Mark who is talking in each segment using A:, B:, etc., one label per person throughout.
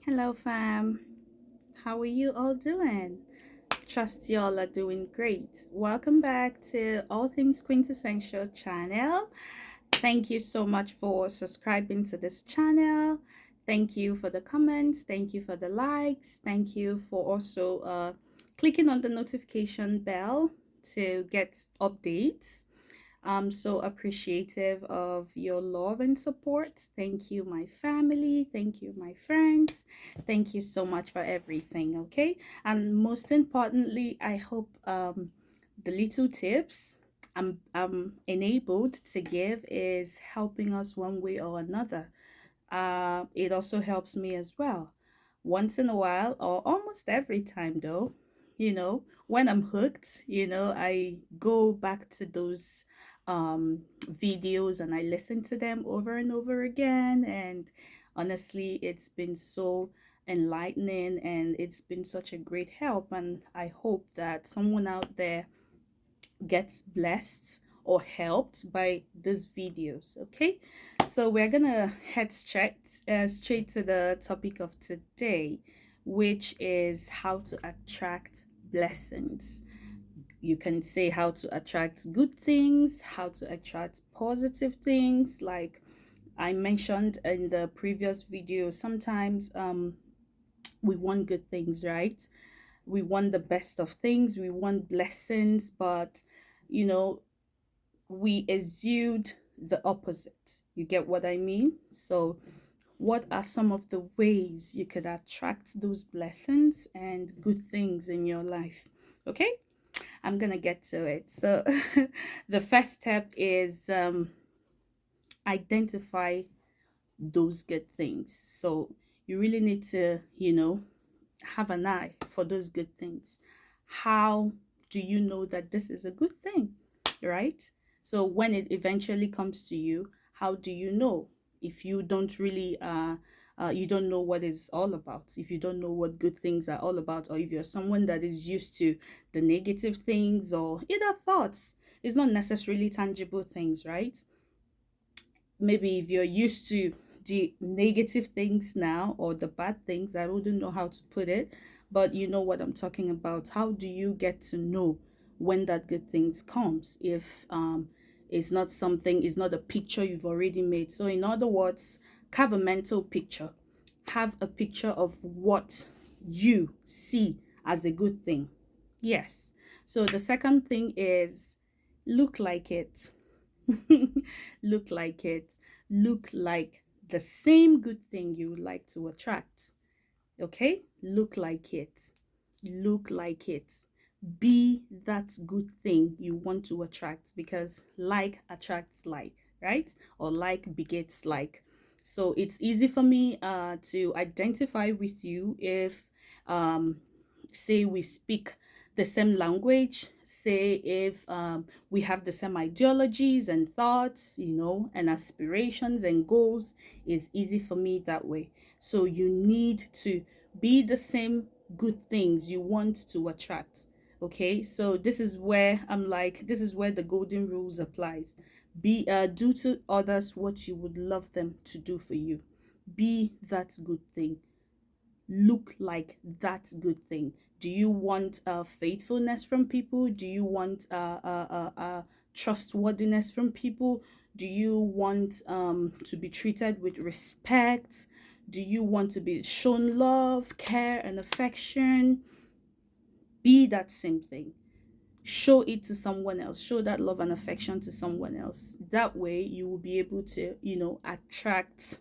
A: Hello, fam. How are you all doing? Trust y'all are doing great. Welcome back to All Things Quintessential channel. Thank you so much for subscribing to this channel. Thank you for the comments. Thank you for the likes. Thank you for also clicking on the notification bell to get updates. I'm so appreciative of your love and support. Thank you, my family. Thank you, my friends. Thank you so much for everything. Okay. And most importantly, I hope the little tips I'm enabled to give is helping us one way or another. It also helps me as well. Once in a while, or almost every time, though, when I'm hooked, I go back to those videos and I listen to them over and over again. And honestly, it's been so enlightening and it's been such a great help. And I hope that someone out there gets blessed or helped by these videos. Okay, so we're gonna head straight to the topic of today, which is how to attract blessings. You can say how to attract good things, how to attract positive things. Like I mentioned in the previous video, sometimes we want good things, right? We want the best of things, we want blessings, but you know we exude the opposite. You get what I mean? So what are some of the ways you could attract those blessings and good things in your life? Okay, I'm gonna get to it. So the first step is identify those good things. So you really need to have an eye for those good things. How do you know that this is a good thing, right? So when it eventually comes to you, how do you know? If you don't really you don't know what it's all about, if you don't know what good things are all about, or if you're someone that is used to the negative things or either thoughts, it's not necessarily tangible things, right? Maybe if you're used to the negative things now or the bad things, I wouldn't know how to put it, but you know what I'm talking about. How do you get to know when that good things comes if it's not something, it's not a picture you've already made? So in other words, have a mental picture, have a picture of what you see as a good thing. Yes. So the second thing is look like it. Look like it. Look like the same good thing you would like to attract. Okay? Look like it. Look like it. Be that good thing you want to attract, because like attracts like, right? Or like begets like. So it's easy for me to identify with you if say we speak the same language, say if we have the same ideologies and thoughts, and aspirations and goals. Is easy for me that way. So you need to be the same good things you want to attract. Okay, so this is where I'm like, this is where the golden rules applies. Be do to others what you would love them to do for you. Be that good thing. Look like that good thing. Do you want faithfulness from people? Do you want trustworthiness from people? Do you want to be treated with respect? Do you want to be shown love, care, and affection? Be that same thing. Show it to someone else. Show that love and affection to someone else. That way you will be able to attract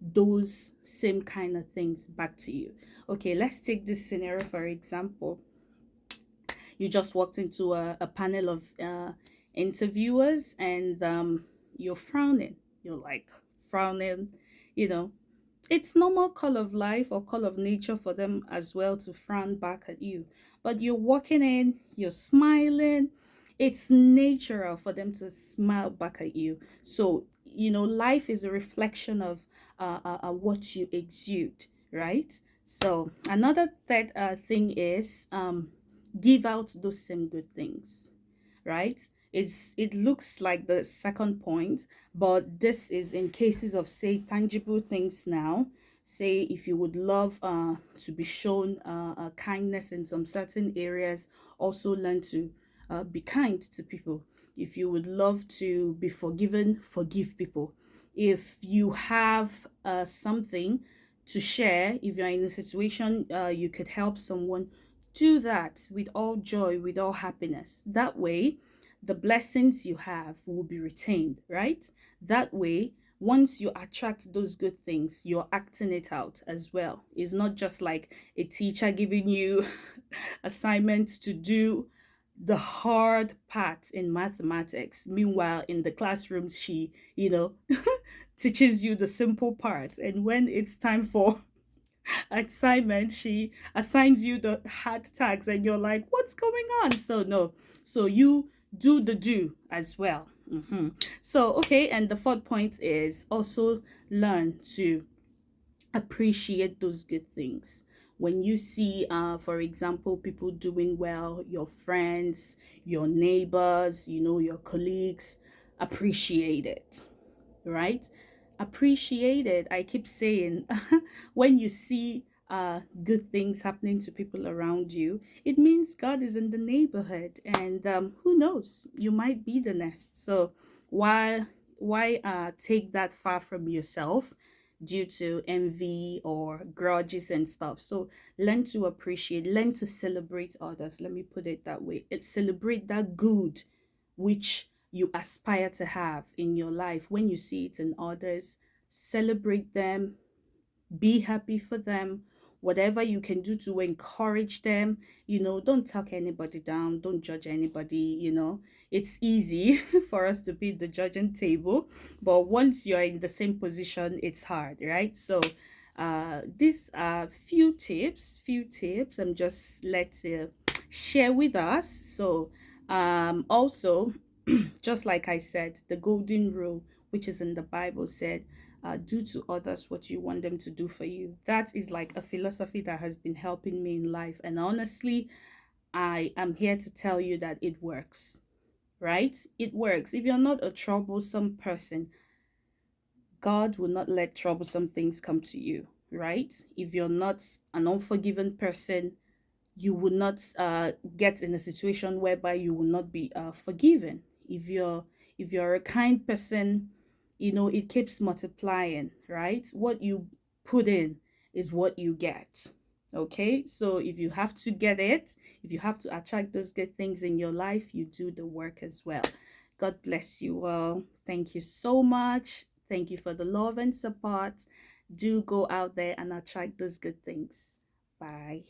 A: those same kind of things back to you. Okay, let's take this scenario for example. You just walked into a panel of interviewers, and you're frowning. You're like frowning, you know. It's normal call of life or call of nature for them as well to frown back at you. But you're walking in, you're smiling. It's natural for them to smile back at you. So, life is a reflection of what you exude, right? So, another third thing is give out those same good things, right? It looks like the second point, but this is in cases of say tangible things now. Say if you would love to be shown kindness in some certain areas, also learn to be kind to people. If you would love to be forgiven, forgive people. If you have something to share, if you're in a situation you could help someone, do that with all joy, with all happiness. That way, the blessings you have will be retained, right? That way, once you attract those good things, you're acting it out as well. It's not just like a teacher giving you assignments to do the hard part in mathematics. Meanwhile, in the classrooms, she, teaches you the simple part. And when it's time for assignment, she assigns you the hard tags, and you're like, what's going on? So, no. So, you do the do as well. So, okay. And the fourth point is also learn to appreciate those good things. When you see, for example, people doing well, your friends, your neighbors, your colleagues, appreciate it, right? Appreciate it. I keep saying, when you see good things happening to people around you, it means God is in the neighborhood, and who knows, you might be the next. So why take that far from yourself due to envy or grudges and stuff? So learn to appreciate, learn to celebrate others. Let me put it that way. It celebrate that good which you aspire to have in your life. When you see it in others, celebrate them, be happy for them. Whatever you can do to encourage them, don't talk anybody down, don't judge anybody. It's easy for us to be the judging table, but once you're in the same position, it's hard, right? So these are few tips I'm just let share with us. So also, just like I said, the golden rule, which is in the Bible, said, do to others what you want them to do for you. That is like a philosophy that has been helping me in life. And honestly, I am here to tell you that it works, right? It works. If you're not a troublesome person, God will not let troublesome things come to you, right? If you're not an unforgiving person, you will not get in a situation whereby you will not be forgiven. If you're a kind person, it keeps multiplying, right? What you put in is what you get. Okay, so if you have to get it, if you have to attract those good things in your life, you do the work as well. God bless you all. Thank you so much. Thank you for the love and support. Do go out there and attract those good things. Bye.